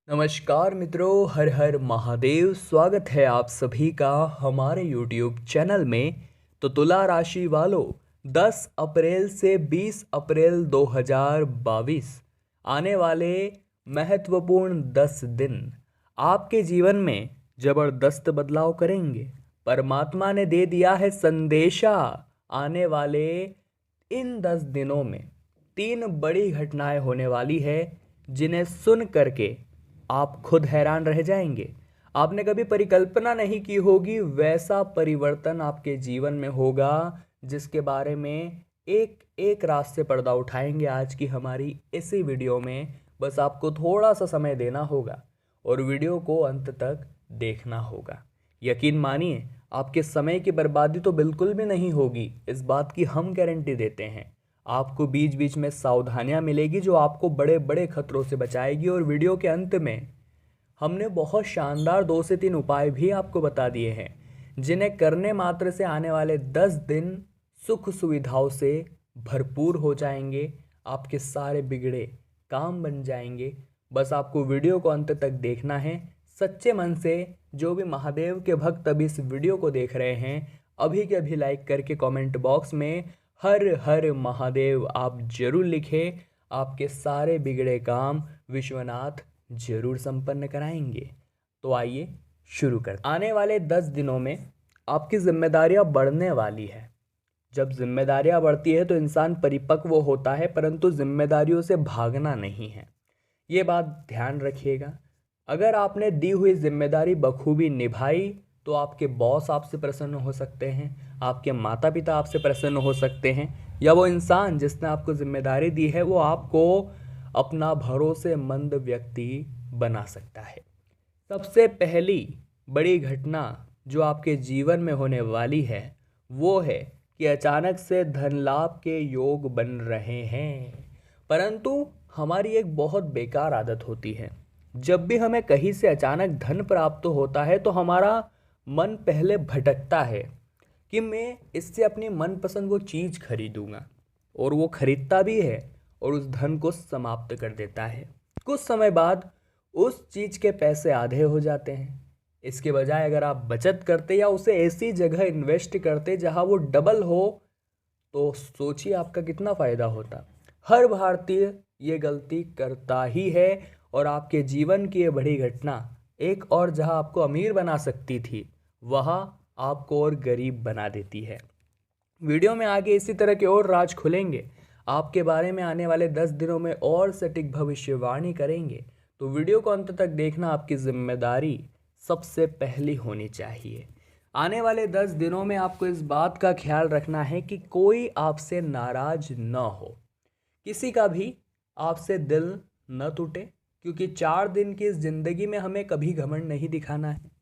नमस्कार मित्रों, हर हर महादेव। स्वागत है आप सभी का हमारे YouTube चैनल में। तो तुला राशि वालों, 10 अप्रैल से 20 अप्रैल 2022 आने वाले महत्वपूर्ण 10 दिन आपके जीवन में जबरदस्त बदलाव करेंगे। परमात्मा ने दे दिया है संदेशा। आने वाले इन 10 दिनों में 3 बड़ी घटनाएं होने वाली है, जिन्हें सुन करके आप खुद हैरान रह जाएंगे। आपने कभी परिकल्पना नहीं की होगी वैसा परिवर्तन आपके जीवन में होगा, जिसके बारे में एक एक रात से पर्दा उठाएंगे आज की हमारी इसी वीडियो में। बस आपको थोड़ा सा समय देना होगा और वीडियो को अंत तक देखना होगा। यकीन मानिए, आपके समय की बर्बादी तो बिल्कुल भी नहीं होगी, इस बात की हम गारंटी देते हैं। आपको बीच बीच में सावधानियां मिलेगी जो आपको बड़े बड़े खतरों से बचाएगी। और वीडियो के अंत में हमने बहुत शानदार 2 से 3 उपाय भी आपको बता दिए हैं, जिन्हें करने मात्र से आने वाले 10 दिन सुख सुविधाओं से भरपूर हो जाएंगे। आपके सारे बिगड़े काम बन जाएंगे। बस आपको वीडियो को अंत तक देखना है सच्चे मन से। जो भी महादेव के भक्त अभी इस वीडियो को देख रहे हैं, अभी के अभी लाइक करके कमेंट बॉक्स में हर हर महादेव आप जरूर लिखें। आपके सारे बिगड़े काम विश्वनाथ जरूर संपन्न कराएंगे। तो आइए शुरू करते हैं। आने वाले 10 दिनों में आपकी जिम्मेदारियां बढ़ने वाली है। जब जिम्मेदारियां बढ़ती है तो इंसान परिपक्व होता है, परंतु जिम्मेदारियों से भागना नहीं है। ये बात ध्यान रखिएगा। अगर आपने दी हुई जिम्मेदारी बखूबी निभाई तो आपके बॉस आपसे प्रसन्न हो सकते हैं, आपके माता पिता आपसे प्रसन्न हो सकते हैं, या वो इंसान जिसने आपको जिम्मेदारी दी है वो आपको अपना भरोसेमंद व्यक्ति बना सकता है। सबसे पहली बड़ी घटना जो आपके जीवन में होने वाली है वो है कि अचानक से धन लाभ के योग बन रहे हैं। परंतु हमारी एक बहुत बेकार आदत होती है, जब भी हमें कहीं से अचानक धन प्राप्त होता है तो हमारा मन पहले भटकता है कि मैं इससे अपनी मनपसंद वो चीज़ खरीदूंगा, और वो खरीदता भी है और उस धन को समाप्त कर देता है। कुछ समय बाद उस चीज़ के पैसे आधे हो जाते हैं। इसके बजाय अगर आप बचत करते या उसे ऐसी जगह इन्वेस्ट करते जहां वो डबल हो, तो सोचिए आपका कितना फ़ायदा होता। हर भारतीय ये गलती करता ही है, और आपके जीवन की ये बड़ी घटना एक और जहां आपको अमीर बना सकती थी, वहां आपको और गरीब बना देती है। वीडियो में आगे इसी तरह के और राज खुलेंगे। आपके बारे में आने वाले 10 दिनों में और सटीक भविष्यवाणी करेंगे। तो वीडियो को अंत तक देखना आपकी जिम्मेदारी सबसे पहली होनी चाहिए। आने वाले 10 दिनों में आपको इस बात का ख्याल रखना है कि कोई आपसे नाराज न हो, किसी का भी आपसे दिल न टूटे, क्योंकि 4 दिन की इस जिंदगी में हमें कभी घमंड नहीं दिखाना है।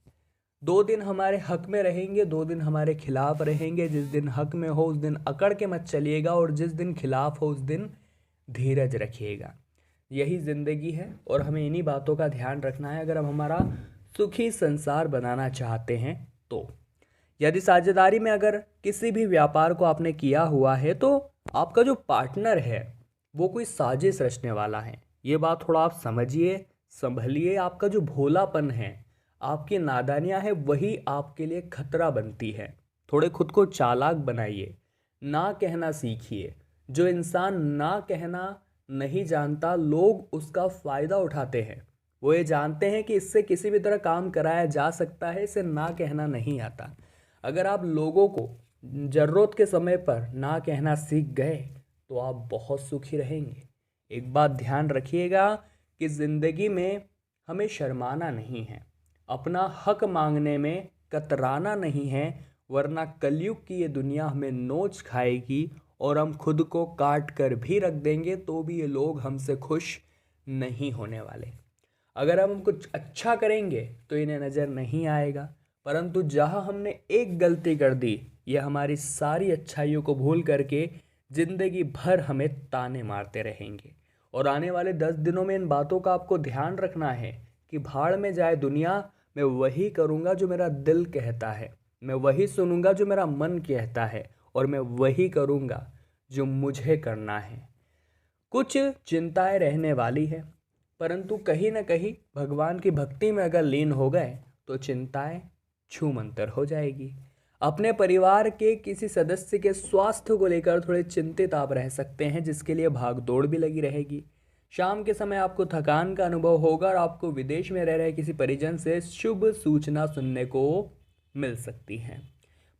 2 दिन हमारे हक में रहेंगे, 2 दिन हमारे खिलाफ रहेंगे। जिस दिन हक में हो उस दिन अकड़ के मत चलिएगा, और जिस दिन खिलाफ हो उस दिन धीरज रखिएगा। यही ज़िंदगी है और हमें इन्हीं बातों का ध्यान रखना है अगर हम हमारा सुखी संसार बनाना चाहते हैं तो। यदि साझेदारी में अगर किसी भी व्यापार को आपने किया हुआ है तो आपका जो पार्टनर है वो कोई साजिश रचने वाला है। ये बात थोड़ा आप समझिए, संभलिए। आपका जो भोलापन है, आपकी नादानियाँ है, वही आपके लिए खतरा बनती है। थोड़े खुद को चालाक बनाइए, ना कहना सीखिए। जो इंसान ना कहना नहीं जानता, लोग उसका फ़ायदा उठाते हैं। वो ये जानते हैं कि इससे किसी भी तरह काम कराया जा सकता है, इसे ना कहना नहीं आता। अगर आप लोगों को ज़रूरत के समय पर ना कहना सीख गए तो आप बहुत सुखी रहेंगे। एक बात ध्यान रखिएगा कि ज़िंदगी में हमें शर्माना नहीं है, अपना हक मांगने में कतराना नहीं है, वरना कलयुग की ये दुनिया हमें नोच खाएगी और हम खुद को काट कर भी रख देंगे तो भी ये लोग हमसे खुश नहीं होने वाले। अगर हम कुछ अच्छा करेंगे तो इन्हें नज़र नहीं आएगा, परंतु जहाँ हमने एक गलती कर दी, ये हमारी सारी अच्छाइयों को भूल करके ज़िंदगी भर हमें ताने मारते रहेंगे। और आने वाले 10 दिनों में इन बातों का आपको ध्यान रखना है कि भाड़ में जाए दुनिया, मैं वही करूँगा जो मेरा दिल कहता है, मैं वही सुनूंगा जो मेरा मन कहता है, और मैं वही करूँगा जो मुझे करना है। कुछ चिंताएं रहने वाली है, परंतु कहीं ना कहीं भगवान की भक्ति में अगर लीन हो गए तो चिंताएं छूमंतर हो जाएगी। अपने परिवार के किसी सदस्य के स्वास्थ्य को लेकर थोड़े चिंतित आप रह सकते हैं, जिसके लिए भाग दौड़ भी लगी रहेगी। शाम के समय आपको थकान का अनुभव होगा और आपको विदेश में रह रहे किसी परिजन से शुभ सूचना सुनने को मिल सकती है।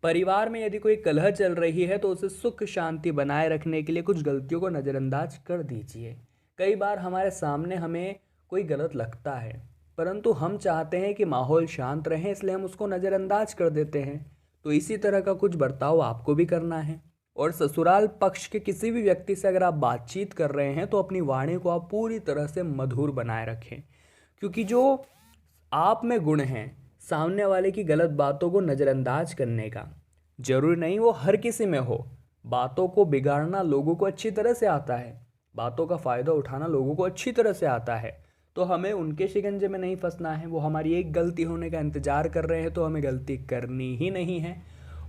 परिवार में यदि कोई कलह चल रही है तो उसे सुख शांति बनाए रखने के लिए कुछ गलतियों को नज़रअंदाज कर दीजिए। कई बार हमारे सामने हमें कोई गलत लगता है, परंतु हम चाहते हैं कि माहौल शांत रहे, इसलिए हम उसको नज़रअंदाज कर देते हैं। तो इसी तरह का कुछ बर्ताव आपको भी करना है। और ससुराल पक्ष के किसी भी व्यक्ति से अगर आप बातचीत कर रहे हैं तो अपनी वाणी को आप पूरी तरह से मधुर बनाए रखें, क्योंकि जो आप में गुण हैं सामने वाले की गलत बातों को नज़रअंदाज करने का, जरूरी नहीं वो हर किसी में हो। बातों को बिगाड़ना लोगों को अच्छी तरह से आता है, बातों का फ़ायदा उठाना लोगों को अच्छी तरह से आता है। तो हमें उनके शिकंजे में नहीं फंसना है। वो हमारी एक गलती होने का इंतज़ार कर रहे हैं तो हमें गलती करनी ही नहीं है,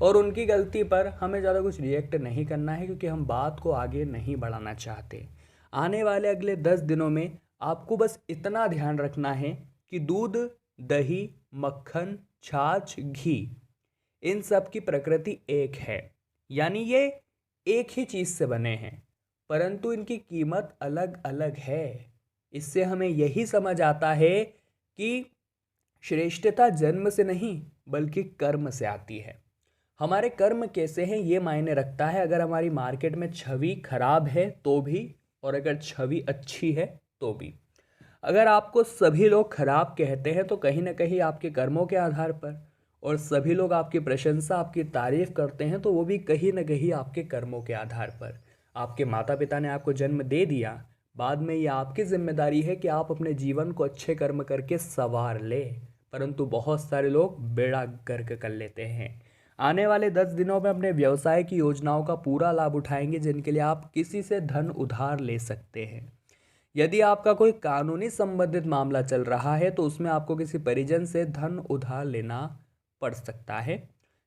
और उनकी गलती पर हमें ज़्यादा कुछ रिएक्ट नहीं करना है, क्योंकि हम बात को आगे नहीं बढ़ाना चाहते। आने वाले अगले 10 दिनों में आपको बस इतना ध्यान रखना है कि दूध, दही, मक्खन, छाछ, घी, इन सब की प्रकृति एक है, यानी ये एक ही चीज़ से बने हैं, परंतु इनकी कीमत अलग अलग है। इससे हमें यही समझ आता है कि श्रेष्ठता जन्म से नहीं बल्कि कर्म से आती है। हमारे कर्म कैसे हैं ये मायने रखता है। अगर हमारी मार्केट में छवि खराब है तो भी, और अगर छवि अच्छी है तो भी। अगर आपको सभी लोग खराब कहते हैं तो कहीं ना कहीं आपके कर्मों के आधार पर, और सभी लोग आपकी प्रशंसा, आपकी तारीफ करते हैं तो वो भी कहीं ना कहीं आपके कर्मों के आधार पर। आपके माता पिता ने आपको जन्म दे दिया, बाद में ये आपकी जिम्मेदारी है कि आप अपने जीवन को अच्छे कर्म करके संवार ले, परंतु बहुत सारे लोग बेड़ा गर्क कर लेते हैं। आने वाले 10 दिनों में अपने व्यवसाय की योजनाओं का पूरा लाभ उठाएंगे, जिनके लिए आप किसी से धन उधार ले सकते हैं। यदि आपका कोई कानूनी संबंधित मामला चल रहा है तो उसमें आपको किसी परिजन से धन उधार लेना पड़ सकता है।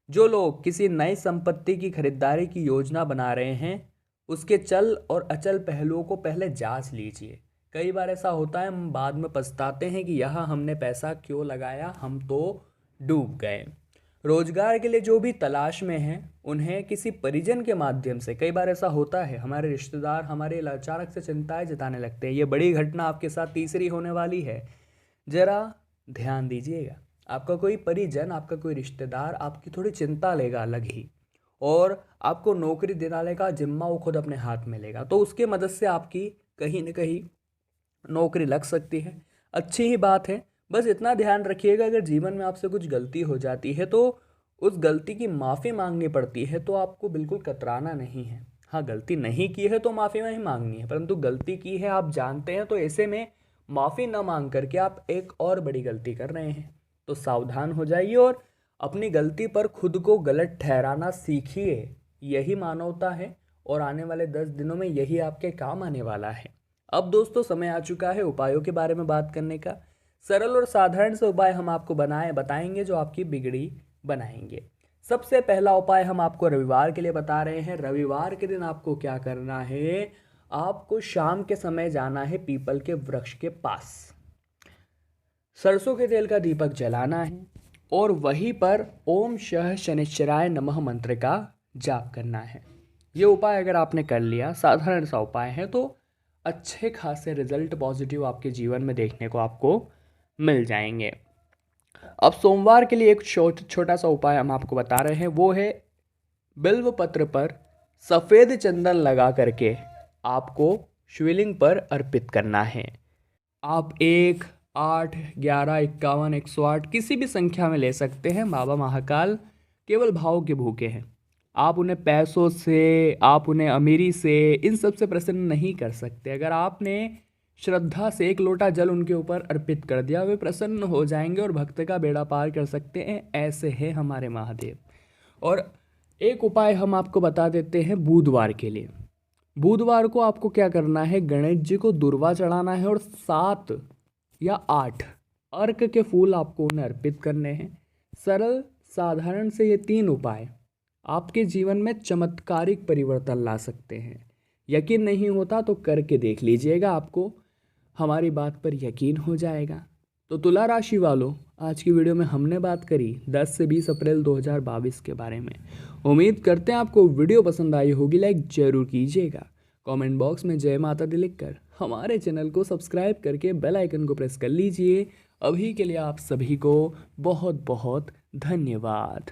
जो लोग किसी नई संपत्ति की खरीदारी की योजना बना रहे हैं उसके चल और अचल पहलुओं को पहले जांच लीजिए। कई बार ऐसा होता है, हम बाद में पछताते हैं कि यहाँ हमने पैसा क्यों लगाया, हम तो डूब गए। रोजगार के लिए जो भी तलाश में हैं उन्हें किसी परिजन के माध्यम से, कई बार ऐसा होता है हमारे रिश्तेदार हमारे अचानक से चिंताएं जताने लगते हैं। ये बड़ी घटना आपके साथ तीसरी होने वाली है, ज़रा ध्यान दीजिएगा। आपका कोई परिजन, आपका कोई रिश्तेदार आपकी थोड़ी चिंता लेगा अलग ही, और आपको नौकरी दिलाने का जिम्मा वो खुद अपने हाथ में लेगा, तो उसके मदद से आपकी कहीं न कहीं नौकरी लग सकती है। अच्छी ही बात है। बस इतना ध्यान रखिएगा, अगर जीवन में आपसे कुछ गलती हो जाती है तो उस गलती की माफ़ी मांगनी पड़ती है तो आपको बिल्कुल कतराना नहीं है। हाँ, गलती नहीं की है तो माफ़ी नहीं मांगनी है, परंतु गलती की है आप जानते हैं तो ऐसे में माफ़ी न मांग करके आप एक और बड़ी गलती कर रहे हैं। तो सावधान हो जाइए और अपनी गलती पर खुद को गलत ठहराना सीखिए। यही मानवता है, और आने वाले 10 दिनों में यही आपके काम आने वाला है। अब दोस्तों समय आ चुका है उपायों के बारे में बात करने का। सरल और साधारण से उपाय हम आपको बताएंगे जो आपकी बिगड़ी बनाएंगे। सबसे पहला उपाय हम आपको रविवार के लिए बता रहे हैं। रविवार के दिन आपको क्या करना है, आपको शाम के समय जाना है पीपल के वृक्ष के पास, सरसों के तेल का दीपक जलाना है और वहीं पर ओम शः शनिश्चराय नमः मंत्र का जाप करना है। ये उपाय अगर आपने कर लिया, साधारण सा उपाय है, तो अच्छे खासे रिजल्ट पॉजिटिव आपके जीवन में देखने को आपको मिल जाएंगे। अब सोमवार के लिए एक छोटा सा उपाय हम आपको बता रहे हैं, वो है बिल्व पत्र पर सफ़ेद चंदन लगा करके आपको शिवलिंग पर अर्पित करना है। आप 1, 8, 11, 51, 108 किसी भी संख्या में ले सकते हैं। बाबा महाकाल केवल भाव के भूखे हैं। आप उन्हें पैसों से, आप उन्हें अमीरी से, इन सब से प्रसन्न नहीं कर सकते। अगर आपने श्रद्धा से 1 लोटा जल उनके ऊपर अर्पित कर दिया, वे प्रसन्न हो जाएंगे और भक्त का बेड़ा पार कर सकते हैं। ऐसे हैं हमारे महादेव। और एक उपाय हम आपको बता देते हैं बुधवार के लिए। बुधवार को आपको क्या करना है, गणेश जी को दुर्वा चढ़ाना है और 7 या 8 अर्क के फूल आपको उन्हें अर्पित करने हैं। सरल साधारण से ये 3 उपाय आपके जीवन में चमत्कारिक परिवर्तन ला सकते हैं। यकीन नहीं होता तो करके देख लीजिएगा। आपको हमारी बात पर यकीन हो जाएगा। तो तुला राशि वालों, आज की वीडियो में हमने बात करी 10 से 20 अप्रैल 2022 के बारे में। उम्मीद करते हैं आपको वीडियो पसंद आई होगी। लाइक ज़रूर कीजिएगा। कमेंट बॉक्स में जय माता दी लिखकर हमारे चैनल को सब्सक्राइब करके बेल आइकन को प्रेस कर लीजिए। अभी के लिए आप सभी को बहुत बहुत धन्यवाद।